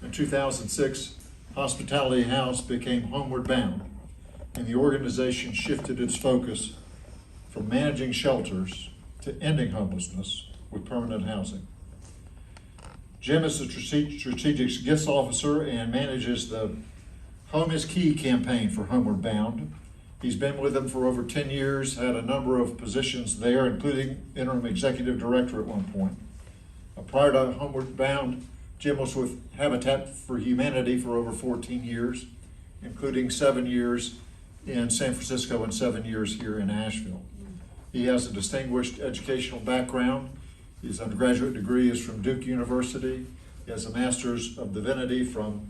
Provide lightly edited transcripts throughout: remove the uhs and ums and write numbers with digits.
In 2006, Hospitality House became Homeward Bound, and the organization shifted its focus from managing shelters to ending homelessness with permanent housing. Jim is the strategic gifts officer and manages the Home is Key campaign for Homeward Bound. He's been with them for over 10 years, had a number of positions there, including interim executive director at one point. Prior to Homeward Bound, Jim was with Habitat for Humanity for over 14 years, including 7 years in San Francisco and 7 years here in Asheville. He has a distinguished educational background. His undergraduate degree is from Duke University. He has a Master's of Divinity from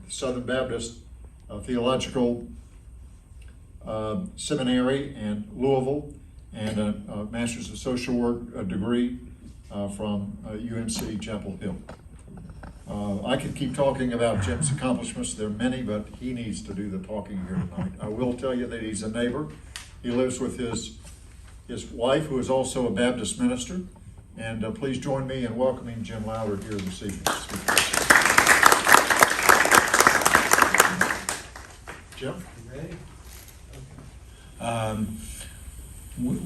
Southern Baptist Theological Seminary in Louisville, and a Master's of Social Work degree from UNC Chapel Hill. I could keep talking about Jim's accomplishments. There are many, but he needs to do the talking here tonight. I will tell you that he's a neighbor. He lives with his wife, who is also a Baptist minister. And please join me in welcoming Jim Lowder here this evening. Jim? You ready?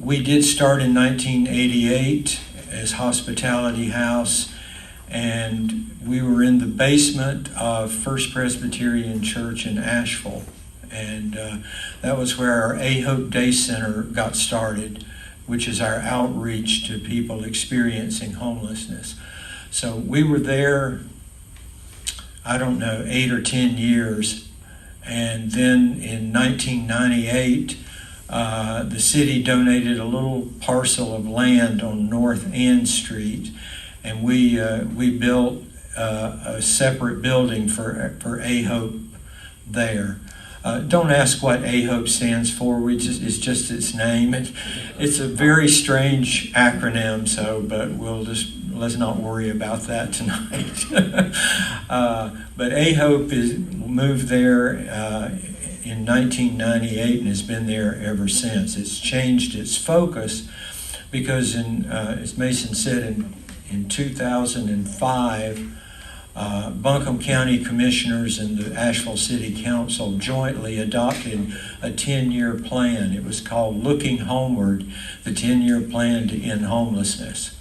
We did start in 1988 as Hospitality House, and we were in the basement of First Presbyterian Church in Asheville, and that was where our A Hope Day Center got started, which is our outreach to people experiencing homelessness. So we were there, I don't know, 8 or 10 years, and then in 1998, the city donated a little parcel of land on North Ann Street, and we built a separate building for A Hope there. Don't ask what A Hope stands for. It's just its name. It's a very strange acronym. But let's not worry about that tonight. But A Hope moved there in 1998 and has been there ever since. It's changed its focus because, as Mason said, in 2005. Buncombe County Commissioners and the Asheville City Council jointly adopted a 10-year plan. It was called Looking Homeward, the 10-year plan to end homelessness.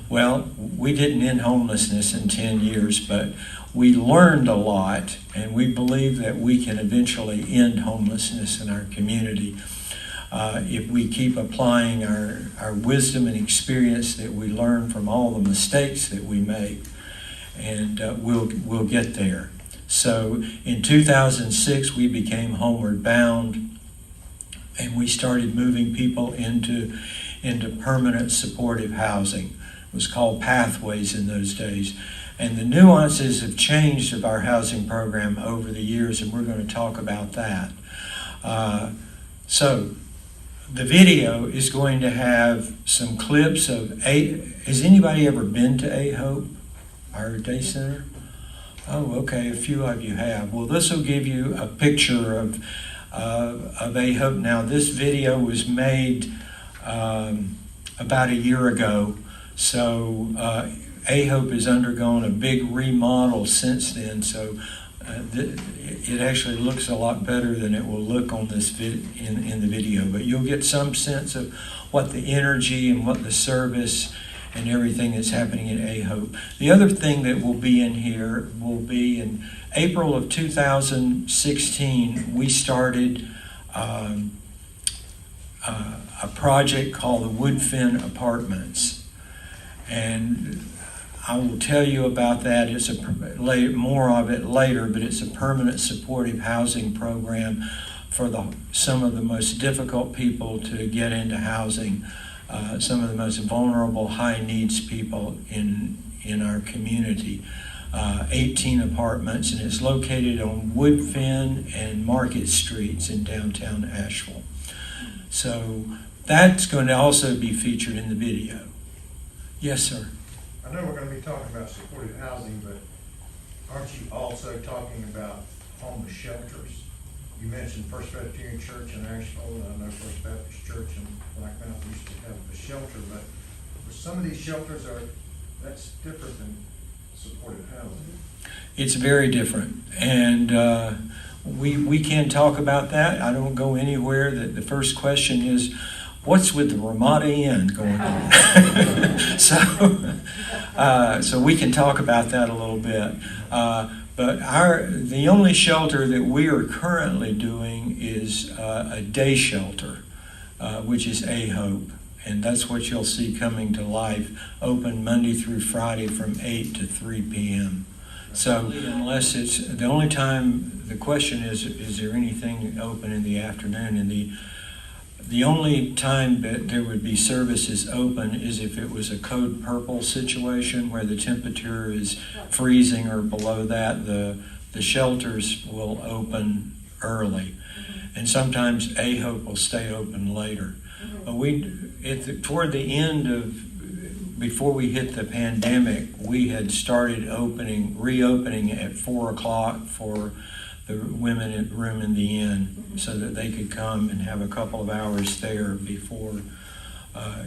Well, we didn't end homelessness in 10 years, but we learned a lot, and we believe that we can eventually end homelessness in our community if we keep applying our wisdom and experience that we learn from all the mistakes that we make. And we'll get there. So in 2006, we became Homeward Bound, and we started moving people into permanent supportive housing. It was called Pathways in those days. And the nuances have changed of our housing program over the years, and we're going to talk about that. So the video is going to have some clips of has anybody ever been to A Hope? Our day center? Oh, okay, a few of you have. Well, this will give you a picture of A Hope. Now, this video was made about a year ago, so A Hope has undergone a big remodel since then, so it actually looks a lot better than it will look on this in the video, but you'll get some sense of what the energy and what the service and everything that's happening at A Hope. The other thing that will be in here will be in April of 2016, we started a project called the Woodfin Apartments. And I will tell you about that. It's more of it later, but it's a permanent supportive housing program for some of the most difficult people to get into housing. Some of the most vulnerable, high needs people in our community. 18 apartments, and it's located on Woodfin and Market Streets in downtown Asheville. So that's going to also be featured in the video. Yes, sir. I know we're going to be talking about supportive housing, but aren't you also talking about homeless shelters? You mentioned First Presbyterian Church in Asheville, and I know First Baptist Church in Black Mountain used to have a shelter, but some of these shelters that's different than supportive housing. It's very different, and we can talk about that. I don't go anywhere. The first question is, what's with the Ramada Inn going on? So we can talk about that a little bit. But the only shelter that we are currently doing is a day shelter, which is A Hope. And that's what you'll see coming to life, open Monday through Friday from 8 to 3 p.m. So unless it's, the only time, the question is there anything open in the afternoon? And the only time that there would be services open is if it was a code purple situation where the temperature is freezing or below that. The shelters will open early. And sometimes A Hope will stay open later. But toward the end of, before we hit the pandemic, we had started reopening at 4 o'clock for the women at room in the inn, so that they could come and have a couple of hours there before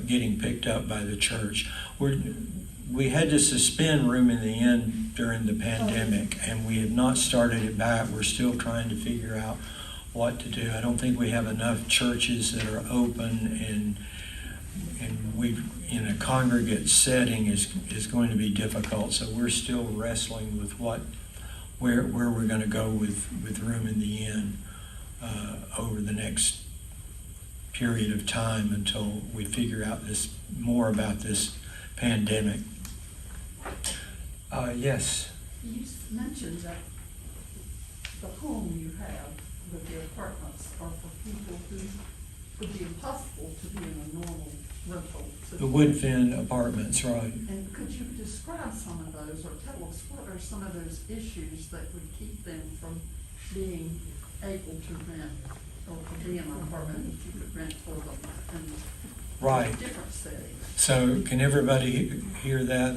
getting picked up by the church. We had to suspend room in the inn during the pandemic, and we have not started it back. We're still trying to figure out what to do. I don't think we have enough churches that are open, and we, in a congregate setting is going to be difficult. So we're still wrestling with where we're going to go with room in the inn over the next period of time until we figure out more about this pandemic. Yes. You mentioned that the home you have with the apartments are for people who would be impossible to be in a normal rental The situation. Woodfin apartments, right. And could you describe some of those, or tell us what are some of those issues that would keep them from being able to rent, or to be in an apartment that you could rent for them in Right. different settings? So can everybody hear that?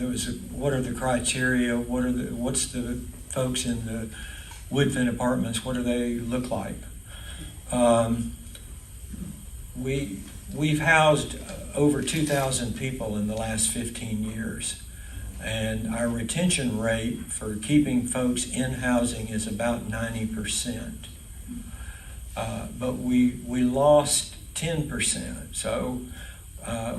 What are the criteria? What's the folks in the Woodfin apartments? What do they look like? We've housed over 2,000 people in the last 15 years. And our retention rate for keeping folks in housing is about 90%. But we lost 10%. So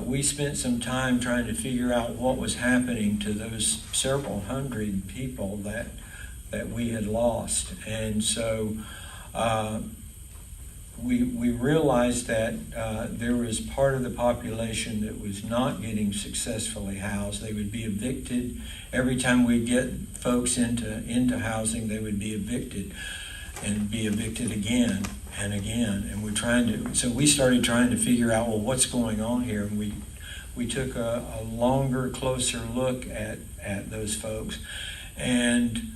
we spent some time trying to figure out what was happening to those several hundred people that we had lost. And so we realized that there was part of the population that was not getting successfully housed. They would be evicted. Every time we get folks into housing, they would be evicted and be evicted again and again. And so we started trying to figure out, well, what's going on here? And we took a longer, closer look at those folks. And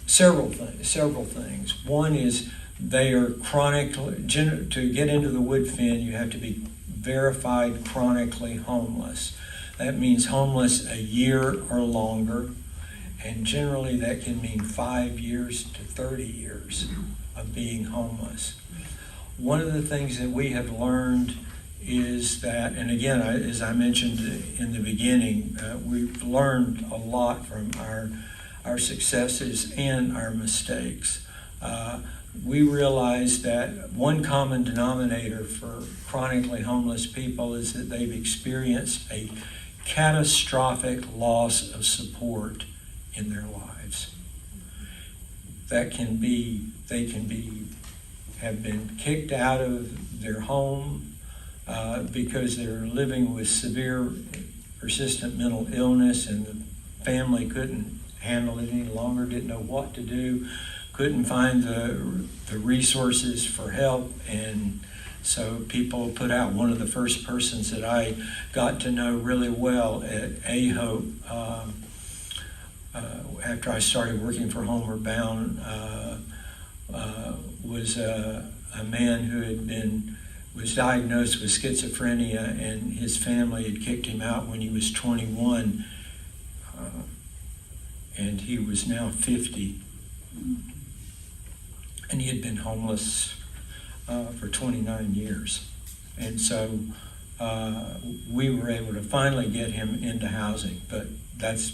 several things. One is they are chronically, to get into the Woodfin, you have to be verified chronically homeless. That means homeless a year or longer, and generally that can mean 5 years to 30 years of being homeless. One of the things that we have learned is that, and again, as I mentioned in the beginning, we've learned a lot from our successes and our mistakes. We realize that one common denominator for chronically homeless people is that they've experienced a catastrophic loss of support in their lives. They have been kicked out of their home because they're living with severe persistent mental illness, and the family couldn't handle it any longer, didn't know what to do, couldn't find the resources for help. And so people put out. One of the first persons that I got to know really well at A Hope, after I started working for Homeward Bound, was a man who was diagnosed with schizophrenia, and his family had kicked him out when he was 21, and he was now 50. And he had been homeless for 29 years. And so we were able to finally get him into housing. But that's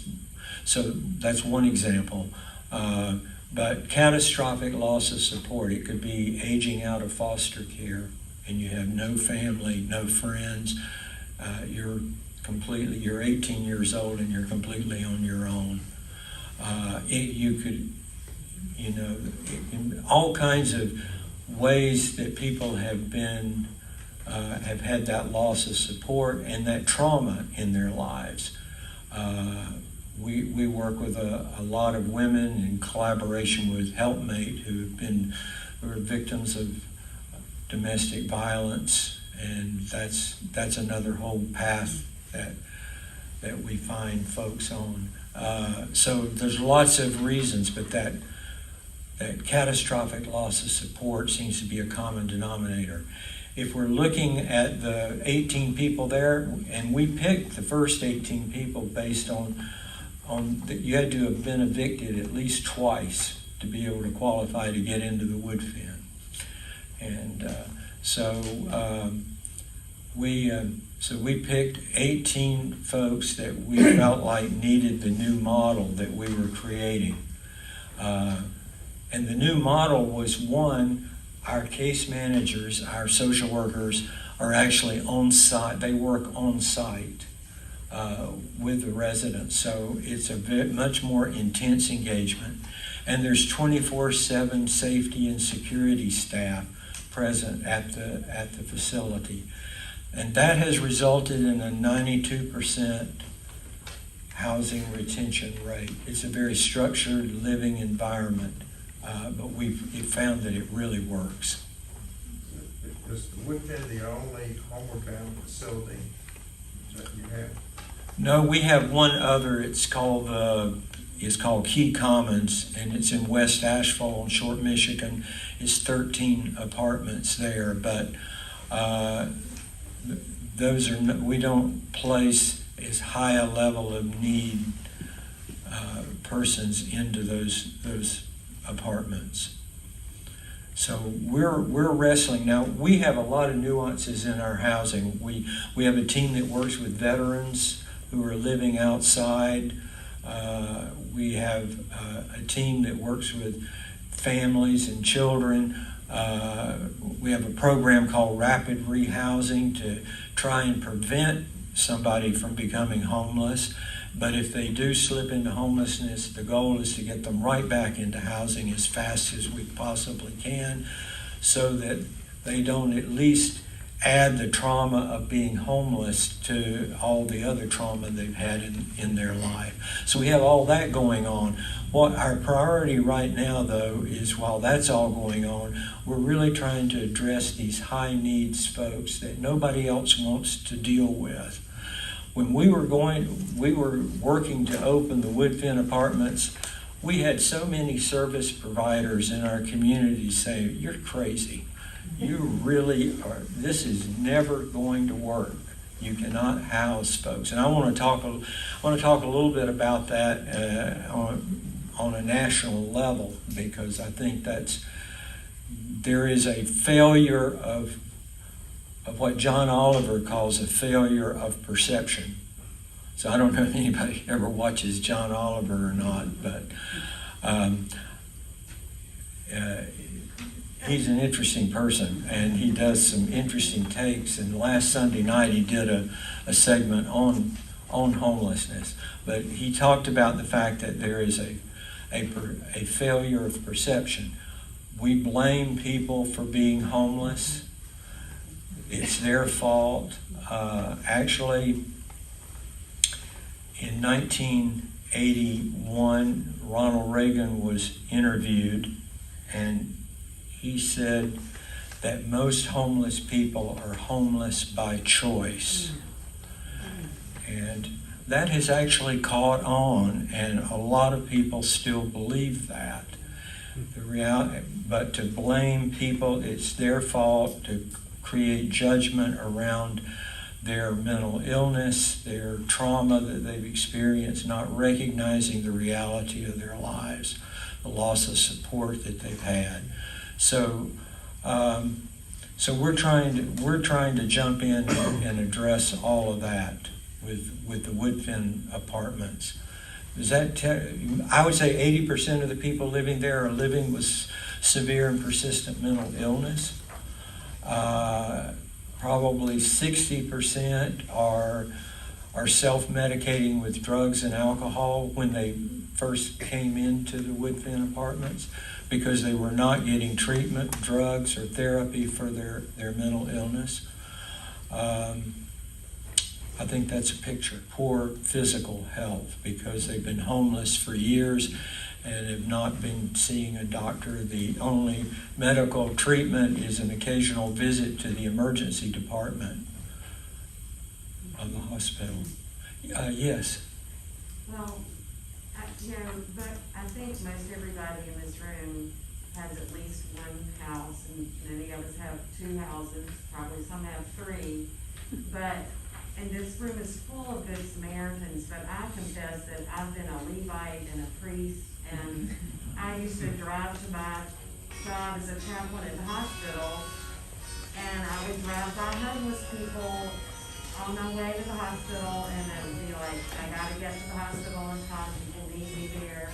one example. But catastrophic loss of support, it could be aging out of foster care and you have no family, no friends. You're 18 years old and you're completely on your own. All kinds of ways that people have been, have had that loss of support and that trauma in their lives. We work with a lot of women in collaboration with Helpmate who are victims of domestic violence, and that's another whole path that we find folks on. So there's lots of reasons, but that catastrophic loss of support seems to be a common denominator. If we're looking at the 18 people there, and we picked the first 18 people based on that you had to have been evicted at least twice to be able to qualify to get into the Woodfin. And so we picked 18 folks that we felt like needed the new model that we were creating. And the new model was, one, our case managers, our social workers are actually on site. They work on site with the residents. So it's a much more intense engagement. And there's 24/7 safety and security staff present at the facility. And that has resulted in a 92% housing retention rate. It's a very structured living environment, but we've found that it really works. Is the Woodfin the only homeward bound facility that you have? No, we have one other. It's called Key Commons, and it's in West Asheville on Short Michigan. It's 13 apartments there, but we don't place as high a level of need persons into those apartments. So we're wrestling now. We have a lot of nuances in our housing. We have a team that works with veterans who are living outside. We have a team that works with families and children. We have a program called Rapid Rehousing to try and prevent somebody from becoming homeless. But if they do slip into homelessness, the goal is to get them right back into housing as fast as we possibly can, so that they don't at least add the trauma of being homeless to all the other trauma they've had in their life. So we have all that going on. What our priority right now, though, is while that's all going on, we're really trying to address these high needs folks that nobody else wants to deal with. When we were working to open the Woodfin apartments, we had so many service providers in our community say, "You're crazy. You really are. This is never going to work. You cannot house folks." And I want to talk a little bit about that on a national level, because I think there is a failure of what John Oliver calls a failure of perception. So I don't know if anybody ever watches John Oliver or not, but he's an interesting person, and he does some interesting takes. And last Sunday night he did a segment on homelessness. But he talked about the fact that there is a failure of perception. We blame people for being homeless. It's their fault. Actually, in 1981, Ronald Reagan was interviewed, and he said that most homeless people are homeless by choice. And that has actually caught on, and a lot of people still believe that. But to blame people, it's their fault, to create judgment around their mental illness, their trauma that they've experienced, not recognizing the reality of their lives, the loss of support that they've had. So So we're trying to jump in and address all of that with the Woodfin apartments. Does that I would say 80% of the people living there are living with severe and persistent mental illness. Probably 60% are self-medicating with drugs and alcohol when they first came into the Woodfin apartments because they were not getting treatment, drugs, or therapy for their mental illness. I think that's a picture of poor physical health because they've been homeless for years and have not been seeing a doctor. The only medical treatment is an occasional visit to the emergency department of the hospital. Yes. Well, but I think most everybody in this room has at least one house, and many of us have two houses, probably some have three. And this room is full of good Samaritans, but I confess that I've been a Levite and a priest, and I used to drive to my job as a chaplain at the hospital, and I would drive by homeless people on my way to the hospital, and it would be like, I gotta get to the hospital in time, people need me there.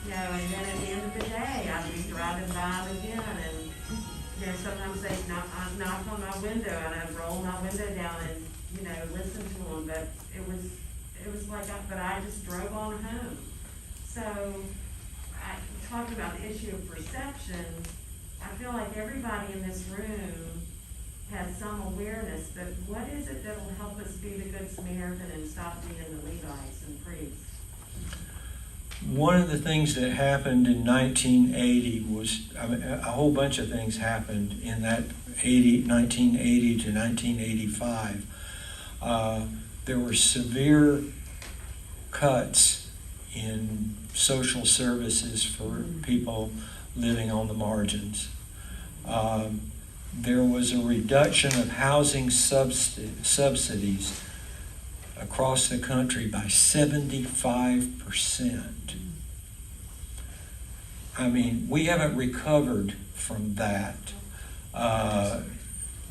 And then at the end of the day, I'd be driving by them again, and, sometimes they'd knock on my window, and I'd roll my window down and, listen to them, but it was like, but I just drove on home. So, I talked about the issue of perception. I feel like everybody in this room has some awareness, but what is it that will help us be the Good Samaritan and stop being the Levites and priests? One of the things that happened in 1980 was, a whole bunch of things happened in that 1980 to 1985. There were severe cuts in social services for people living on the margins. There was a reduction of housing subsidies across the country by 75%. We haven't recovered from that.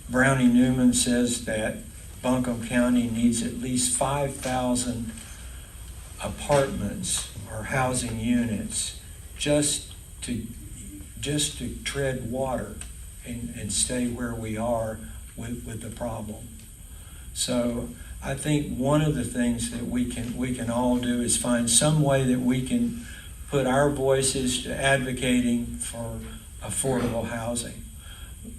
Brownie Newman says that Buncombe County needs at least 5,000 apartments or housing units just to tread water and stay where we are with the problem. So I think one of the things that we can all do is find some way that we can put our voices to advocating for affordable housing.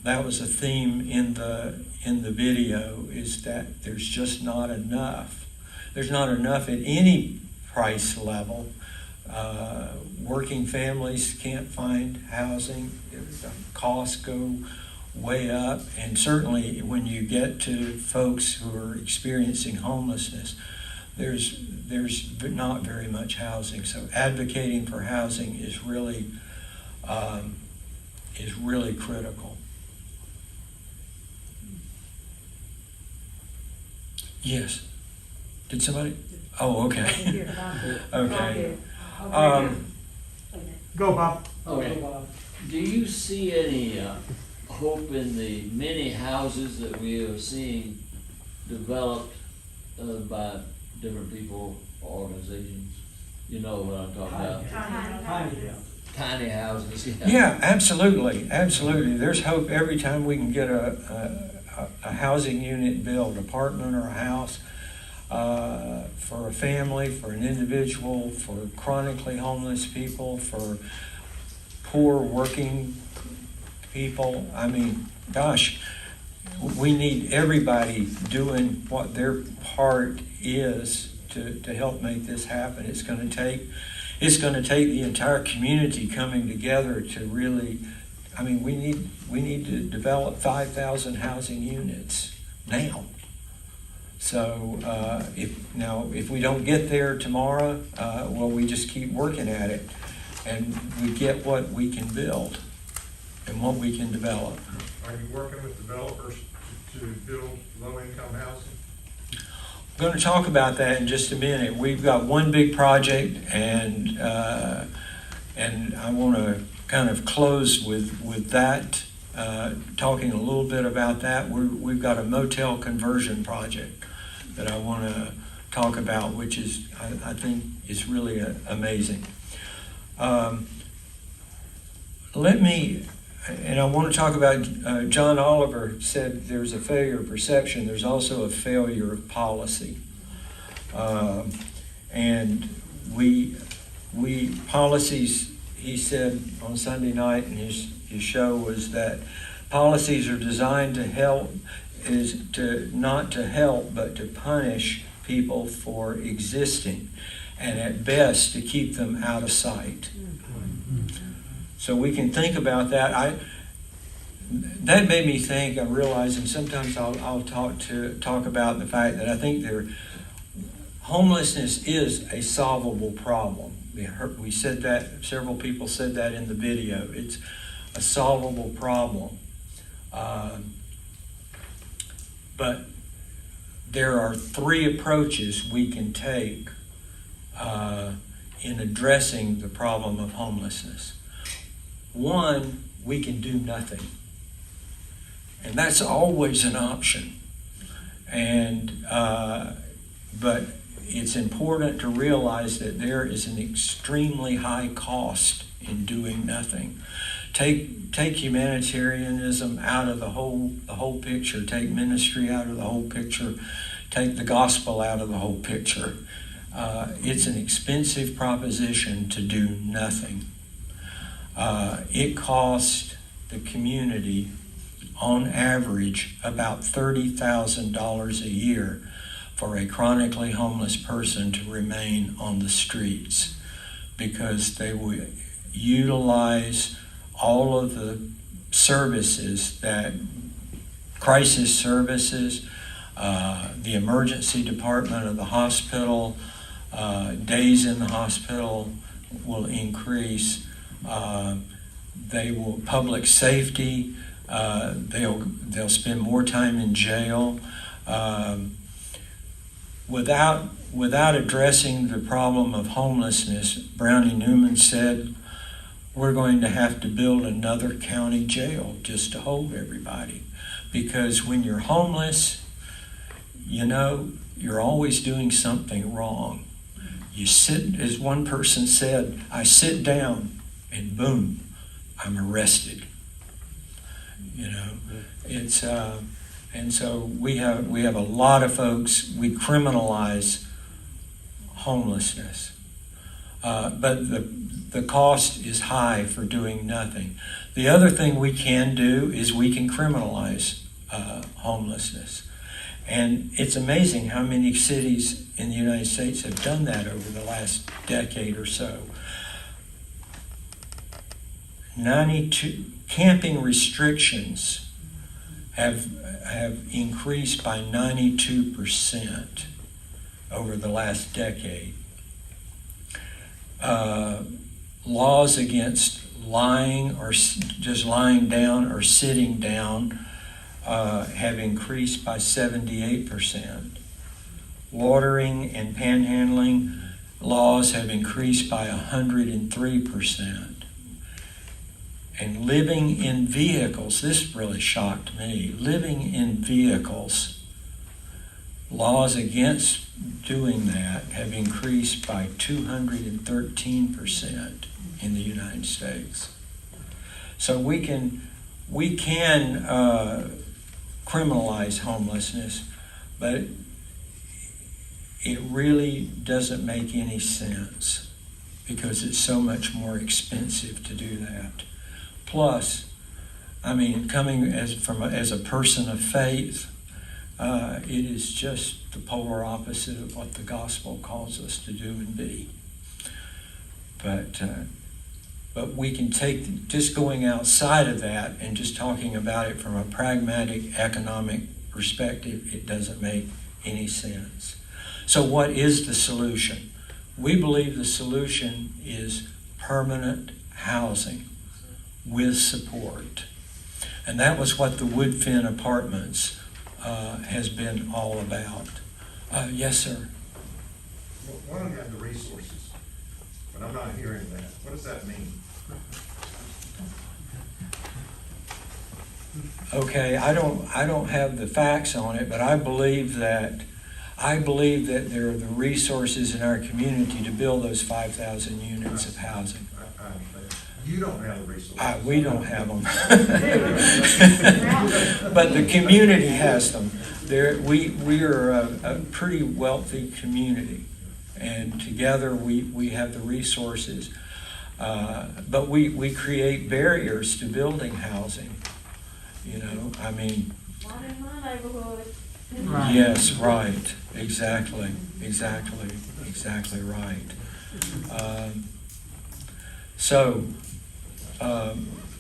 That was a theme in the video, is that there's just not enough. There's not enough at any price level. Working families can't find housing. The costs go way up, and certainly when you get to folks who are experiencing homelessness, there's not very much housing. So advocating for housing is really critical. Yes. Did somebody? Oh, okay. Okay. Go, Bob. Okay. Do you see any hope in the many houses that we are seeing developed by different people or organizations? You know what I'm talking about? Tiny houses. Yeah, absolutely. There's hope every time we can get a housing unit built, apartment or a house, for a family, for an individual, for chronically homeless people, for poor working people. Gosh, we need everybody doing what their part is to help make this happen. It's going to take the entire community coming together to really. We need to develop 5,000 housing units now. So if we don't get there tomorrow, we just keep working at it, and we get what we can build and what we can develop. Are you working with developers to build low-income housing? I'm going to talk about that in just a minute. We've got one big project, and I want to kind of close with that talking a little bit about that. We've got a motel conversion project that I want to talk about, which is, I think, is really amazing. And I want to talk about, John Oliver said there's a failure of perception, there's also a failure of policy. And we policies, he said on Sunday night in his show, was that policies are designed to help, not to help, but to punish people for existing, and at best to keep them out of sight. So we can think about that. That made me think. I'm realizing sometimes I'll talk about the fact that I think homelessness is a solvable problem. We said that, several people said that in the video. It's a solvable problem. But there are three approaches we can take in addressing the problem of homelessness. One, we can do nothing. And that's always an option. But it's important to realize that there is an extremely high cost in doing nothing. Take humanitarianism out of the whole picture. Take ministry out of the whole picture. Take the gospel out of the whole picture. It's an expensive proposition to do nothing. It costs the community, on average, about $30,000 a year for a chronically homeless person to remain on the streets, because they will utilize all of the services, that crisis services, the emergency department of the hospital, days in the hospital will increase. Public safety, they'll spend more time in jail. Without addressing the problem of homelessness, Brownie Newman said, we're going to have to build another county jail just to hold everybody. Because when you're homeless, you're always doing something wrong. You sit, as one person said, I sit down and boom, I'm arrested. It's and so we have a lot of folks. We criminalize homelessness, but the cost is high for doing nothing. The other thing we can do is we can criminalize homelessness, and it's amazing how many cities in the United States have done that over the last decade or so. 92 camping restrictions have increased by 92% over the last decade. Laws against lying or just lying down or sitting down have increased by 78%. Loitering and panhandling laws have increased by 103%. And living in vehicles, this really shocked me. Living in vehicles, laws against doing that have increased by 213% in the United States. So we can criminalize homelessness, but it really doesn't make any sense because it's so much more expensive to do that. Plus, coming as a person of faith, it is just the polar opposite of what the gospel calls us to do and be. But we can take, just going outside of that and just talking about it from a pragmatic economic perspective, it doesn't make any sense. So what is the solution? We believe the solution is permanent housing with support. And that was what the Woodfin Apartments has been all about. Yes, sir. One of them had the resources, but I'm not hearing that. What does that mean? Okay, I don't have the facts on it, but I believe that there are the resources in our community to build those 5,000 units of housing. I understand. You don't have the resources. We don't have them. But the community has them. We are a pretty wealthy community, and together we have the resources. But we create barriers to building housing. You know, I mean. Not in my neighborhood. Right. Yes, right, exactly right. So,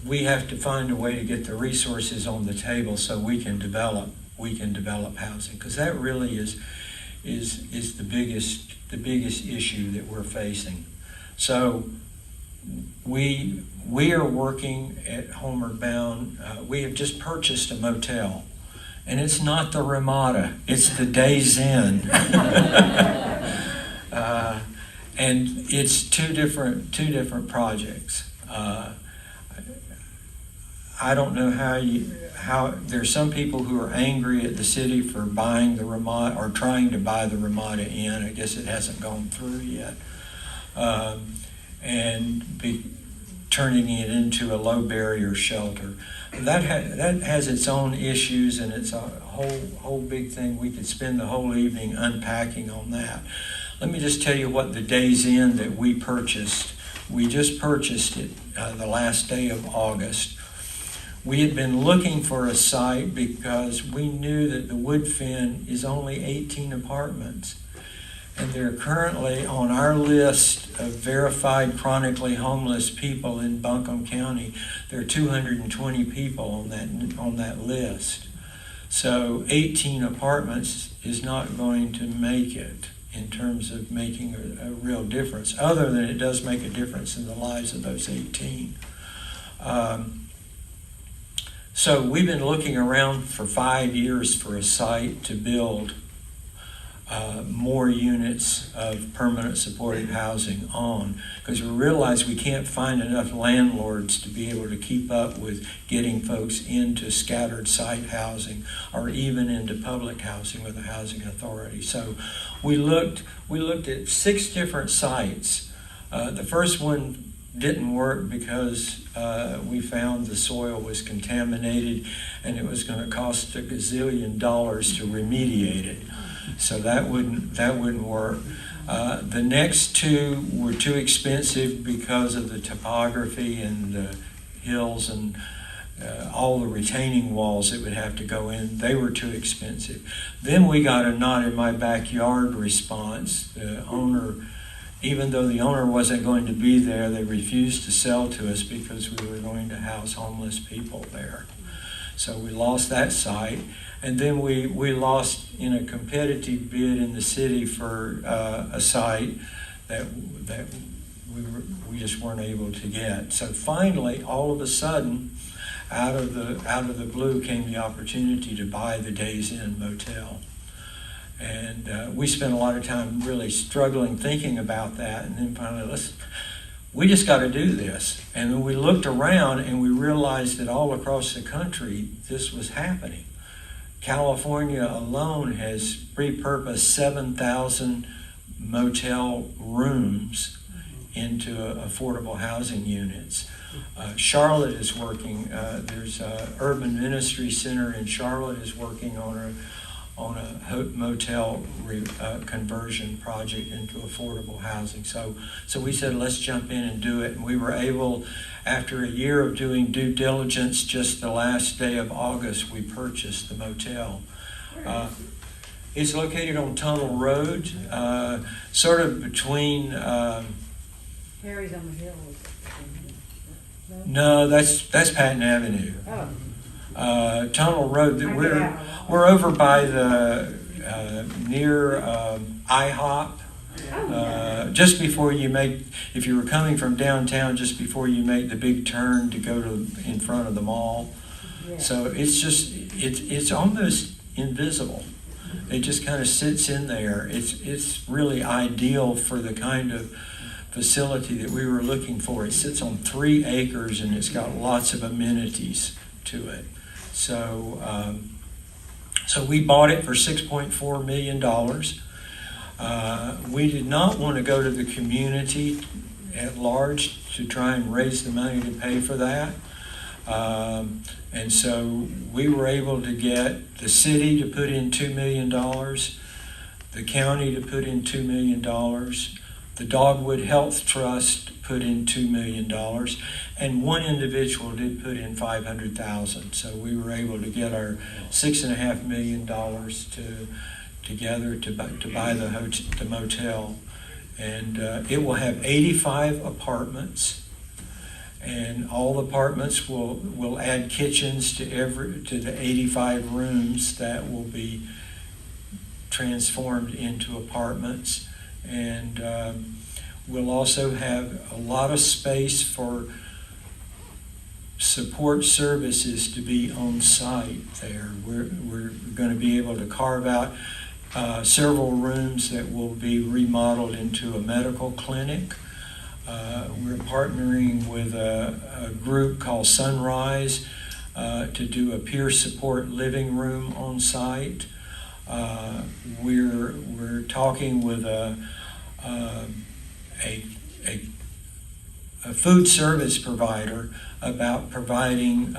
we have to find a way to get the resources on the table so we can develop housing, because that really is the biggest issue that we're facing. So, we are working at Homeward Bound. We have just purchased a motel. And it's not the Ramada, it's the Days Inn. And it's two different projects. I don't know how there's some people who are angry at the city for buying the Ramada or trying to buy the Ramada Inn. I guess it hasn't gone through yet. Turning it into a low barrier shelter. That has its own issues, and it's a whole big thing. We could spend the whole evening unpacking on that. Let me just tell you what the Days Inn that we purchased. We just purchased it the last day of August. We had been looking for a site because we knew that the Woodfin is only 18 apartments. And they're currently on our list of verified chronically homeless people in Buncombe County. There are 220 people on that list. So 18 apartments is not going to make it in terms of making a real difference, other than it does make a difference in the lives of those 18. So we've been looking around for 5 years for a site to build more units of permanent supportive housing on, because we realize we can't find enough landlords to be able to keep up with getting folks into scattered site housing or even into public housing with the housing authority. So we looked at 6 different sites. The first one didn't work because we found the soil was contaminated and it was going to cost $1 gazillion to remediate it. So that wouldn't work. The next 2 were too expensive because of the topography and the hills and all the retaining walls that would have to go in. They were too expensive. Then we got a not in my backyard response. The owner, even though the owner wasn't going to be there, they refused to sell to us because we were going to house homeless people there. So we lost that site. And then we lost in a competitive bid in the city for a site that we just weren't able to get. So finally, all of a sudden, out of the blue came the opportunity to buy the Days Inn motel. And we spent a lot of time really struggling, thinking about that, and then finally, we just got to do this. And then we looked around and we realized that all across the country, this was happening. California alone has repurposed 7,000 motel rooms into affordable housing units. Charlotte is working. There's an urban ministry center in Charlotte is working on a motel conversion project into affordable housing. So we said, let's jump in and do it. And we were able, after a year of doing due diligence, just the last day of August, we purchased the motel. It's located on Tunnel Road, sort of between... Harry's on the hill. No, that's Patton Avenue. Oh. Tunnel Road. We're over by the near IHOP. Just before you if you were coming from downtown, just before you make the big turn to go in front of the mall. Yeah. So it's almost invisible. It just kind of sits in there. It's really ideal for the kind of facility that we were looking for. It sits on 3 acres and it's got lots of amenities to it. So, so we bought it for $6.4 million. We did not want to go to the community at large to try and raise the money to pay for that. And so we were able to get the city to put in $2 million, the county to put in $2 million, the Dogwood Health Trust put in $2 million, and one individual did put in $500,000. So we were able to get our $6.5 million together to buy the motel. And it will have 85 apartments. And all the apartments will add kitchens to the 85 rooms that will be transformed into apartments. And we'll also have a lot of space for support services to be on site there. We're going to be able to carve out several rooms that will be remodeled into a medical clinic. We're partnering with a group called Sunrise to do a peer support living room on site. We're talking with a food service provider about providing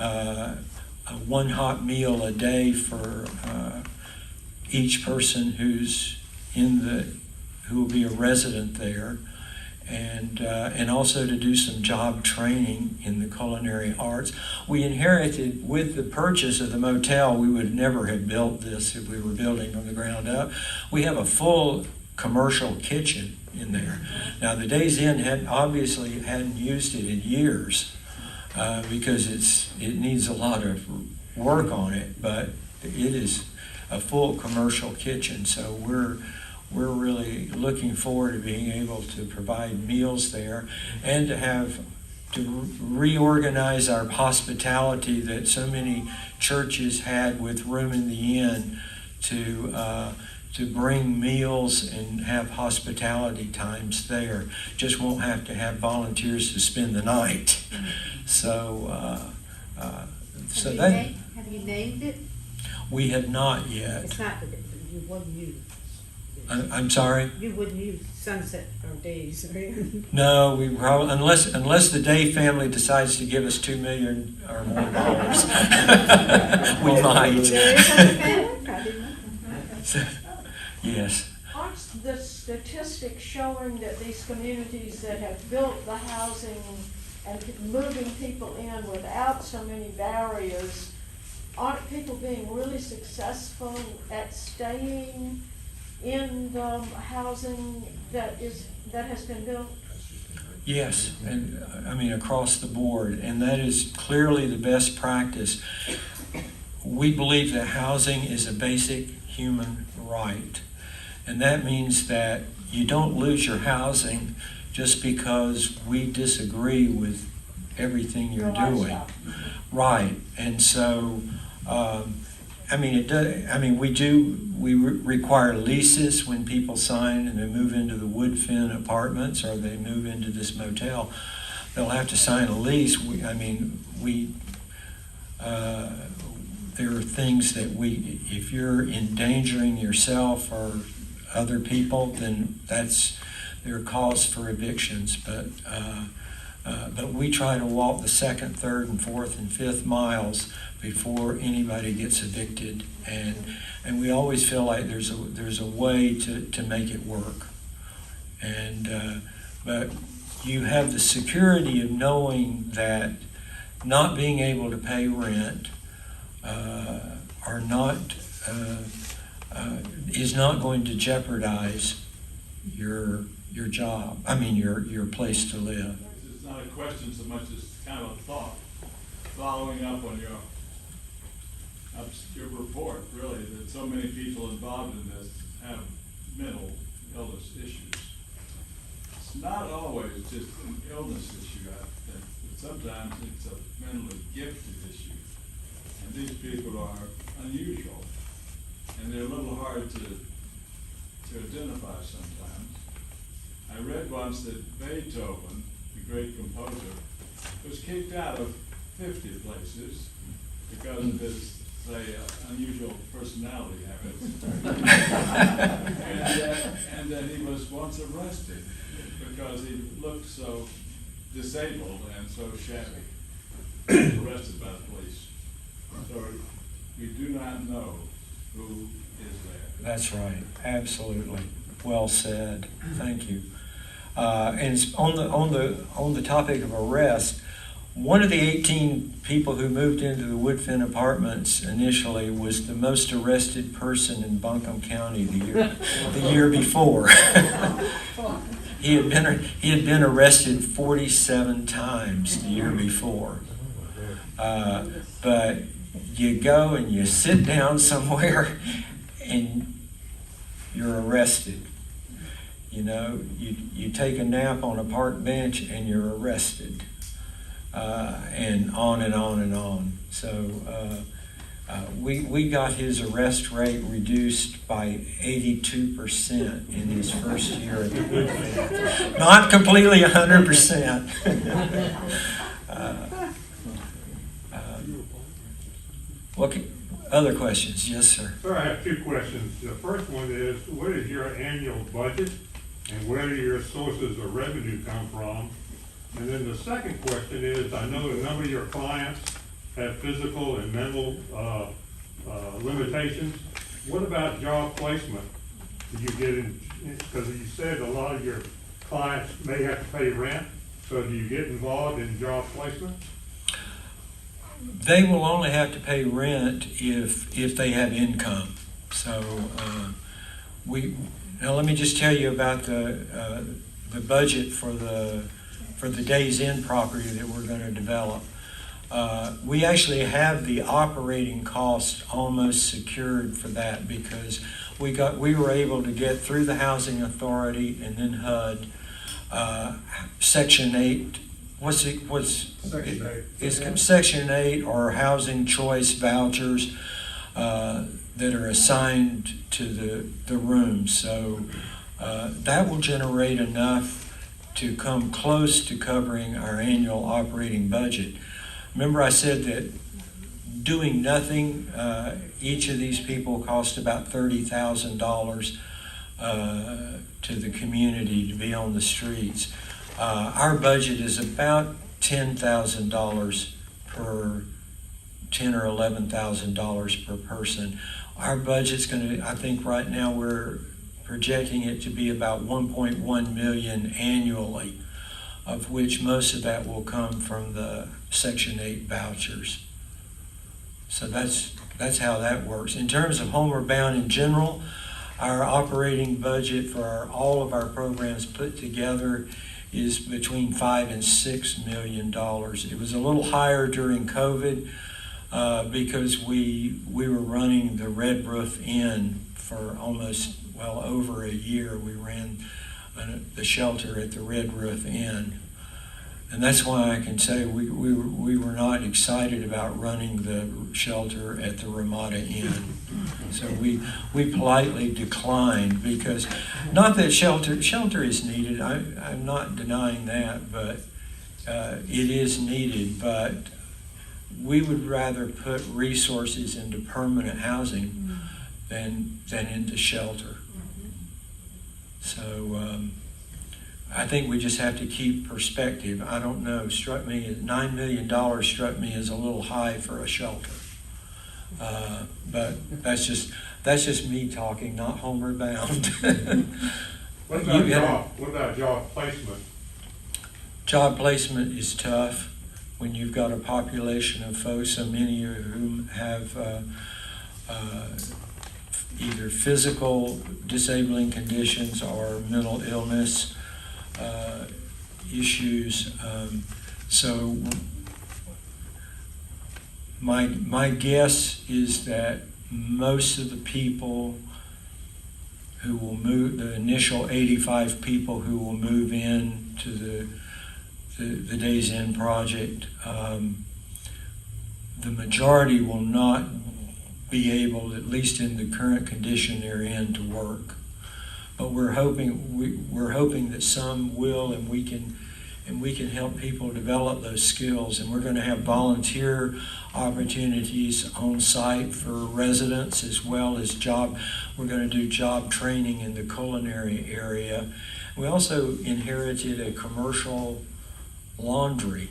one hot meal a day for each person who will be a resident there. And also to do some job training in the culinary arts. We inherited, with the purchase of the motel, we would never have built this if we were building from the ground up. We have a full commercial kitchen in there. Now the Days Inn obviously hadn't used it in years because it needs a lot of work on it, but it is a full commercial kitchen. So we're really looking forward to being able to provide meals there and to reorganize our hospitality that so many churches had with Room in the Inn to bring meals and have hospitality times there. Just won't have to have volunteers to spend the night. So Have you named it? We have not yet. It's not, you wouldn't use. I'm sorry? You wouldn't use Sunset or Days, right? No, we probably, unless the Day family decides to give us $2 million or more dollars, we might. There is other family, I didn't know. Yes. Aren't the statistics showing that these communities that have built the housing and moving people in without so many barriers, aren't people being really successful at staying in the housing that has been built? Yes, and I mean across the board, and that is clearly the best practice. We believe that housing is a basic human right, and that means that you don't lose your housing just because we disagree with everything you're doing. Right, and so I mean, it does. I mean, we require leases when people sign and they move into the Woodfin apartments or they move into this motel. They'll have to sign a lease. There are things that if you're endangering yourself or other people, then there are cause for evictions. But we try to walk the second, third, and fourth, and fifth miles before anybody gets evicted, and we always feel like there's a way to make it work. And but you have the security of knowing that not being able to pay rent is not going to jeopardize your job. I mean your place to live. It's not a question so much as kind of a thought. Following up on your report, really, that so many people involved in this have mental illness issues. It's not always just an illness issue, I think, but sometimes it's a mentally gifted issue. And these people are unusual, and they're a little hard to identify sometimes. I read once that Beethoven, the great composer, was kicked out of 50 places because of his, say, unusual personality habits. And then he was once arrested because he looked so disabled and so shabby. He was arrested by the police. So we do not know who is there. That's right, absolutely. Well said, thank you. And it's on the topic of arrest, one of the 18 people who moved into the Woodfin Apartments initially was the most arrested person in Buncombe County the year before. He had been arrested 47 times the year before. But you go and you sit down somewhere and you're arrested. You know, you take a nap on a park bench and you're arrested. And on and on and on. So we got his arrest rate reduced by 82% in his first year at the Woodfin. Not completely 100%. Other questions? Yes, sir. Sir, I have two questions. The first one is, what is your annual budget and where do your sources of revenue come from? And then the second question is, I know a number of your clients have physical and mental limitations. What about job placement? Do you get in, because you said a lot of your clients may have to pay rent, so do you get involved in job placement? They will only have to pay rent if they have income. So now let me just tell you about the budget for the Days Inn property that we're going to develop. We actually have the operating cost almost secured for that because we were able to get through the Housing Authority and then HUD Section 8. Section 8. It's Section 8 or housing choice vouchers that are assigned to the rooms. So that will generate enough to come close to covering our annual operating budget. Remember I said that doing nothing, each of these people cost about $30,000 to the community to be on the streets. Our budget is about $10,000 per $10,000 or $11,000 per person. Our budget's going to, I think right now we're projecting it to be about 1.1 million annually, of which most of that will come from the Section 8 vouchers. So that's how that works. In terms of Homeward Bound in general, our operating budget for all of our programs put together is between $5 and $6 million. It was a little higher during COVID because we were running the Red Roof Inn for almost, well, over a year. We ran the shelter at the Red Roof Inn. And that's why I can say we were not excited about running the shelter at the Ramada Inn. So we politely declined because, not that shelter is needed, I'm not denying that, but it is needed, but we would rather put resources into permanent housing than into shelter. So I think we just have to keep perspective. I don't know, $9 million struck me as a little high for a shelter. But that's just me talking, not Homeward Bound. What about job placement? Job placement is tough when you've got a population of folks, so many of whom have either physical disabling conditions or mental illness issues. So my guess is that most of the people who will move, the initial 85 people who will move in to the Days Inn project, the majority will not be able, at least in the current condition they're in, to work. But we're hoping that some will, and we can and we can help people develop those skills. And we're going to have volunteer opportunities on site for residents as well as job. We're going to do job training in the culinary area. We also inherited a commercial laundry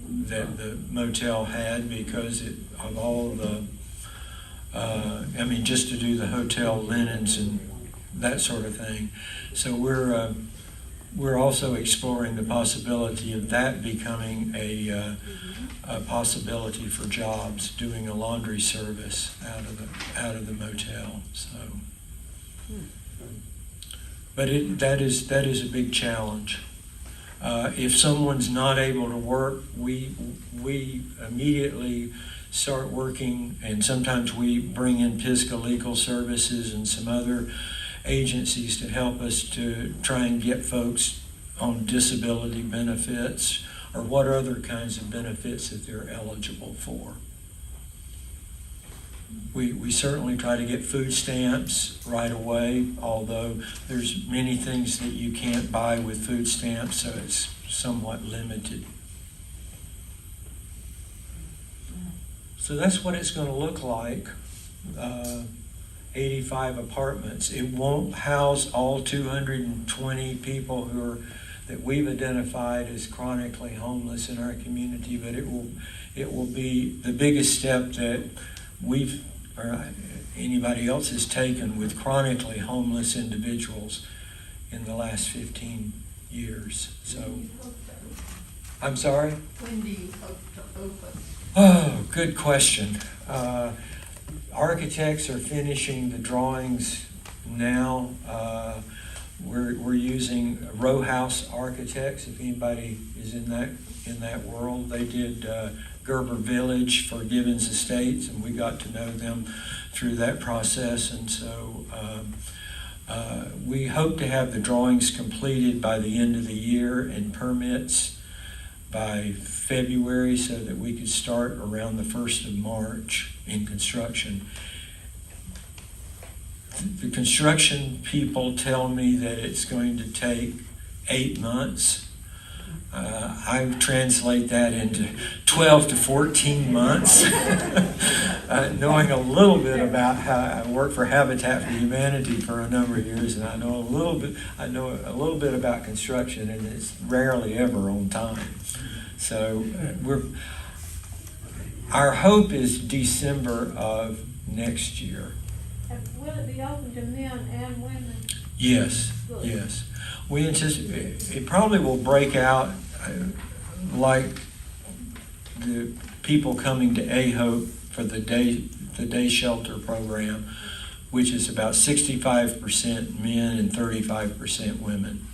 that the motel had because of all the, just to do the hotel linens and that sort of thing. So we're also exploring the possibility of that becoming a possibility for jobs, doing a laundry service out of the motel. So, but that is a big challenge. If someone's not able to work, we immediately start working, and sometimes we bring in Pisgah Legal Services and some other agencies to help us to try and get folks on disability benefits or what other kinds of benefits that they're eligible for. We certainly try to get food stamps right away, although there's many things that you can't buy with food stamps, so it's somewhat limited. So that's what it's going to look like. 85 apartments. It won't house all 220 people that we've identified as chronically homeless in our community, but it will be the biggest step that we've or anybody else has taken with chronically homeless individuals in the last 15 years. So, I'm sorry? When do you hope to open? Oh, good question. Architects are finishing the drawings now. We're using row house architects. If anybody is in that world, they did Gerber Village for Gibbons Estates, and we got to know them through that process. And so we hope to have the drawings completed by the end of the year and permits by February so that we could start around the 1st of March in construction. The construction people tell me that it's going to take 8 months. I translate that into 12 to 14 months. Knowing a little bit about how I worked for Habitat for Humanity for a number of years, and I know a little bit about construction, and it's rarely ever on time. So our hope is December of next year. Will it be open to men and women? Yes, Good. yes. We anticipate it probably will break out like the people coming to A-Hope for the day shelter program, which is about 65% men and 35% women.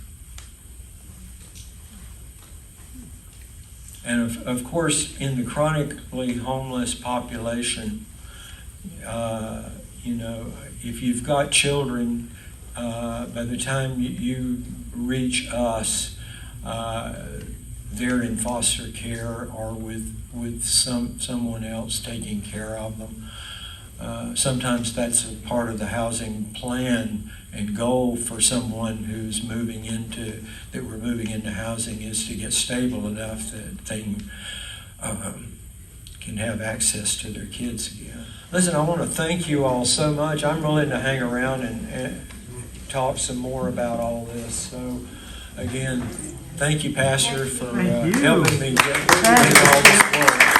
And of course, in the chronically homeless population, if you've got children, by the time you reach us, they're in foster care or with someone else taking care of them. Sometimes that's a part of the housing plan and goal for someone who's moving into housing is to get stable enough that they can have access to their kids again. Listen, I want to thank you all so much. I'm willing to hang around and talk some more about all this. So again, thank you, Pastor, for helping me get all this work.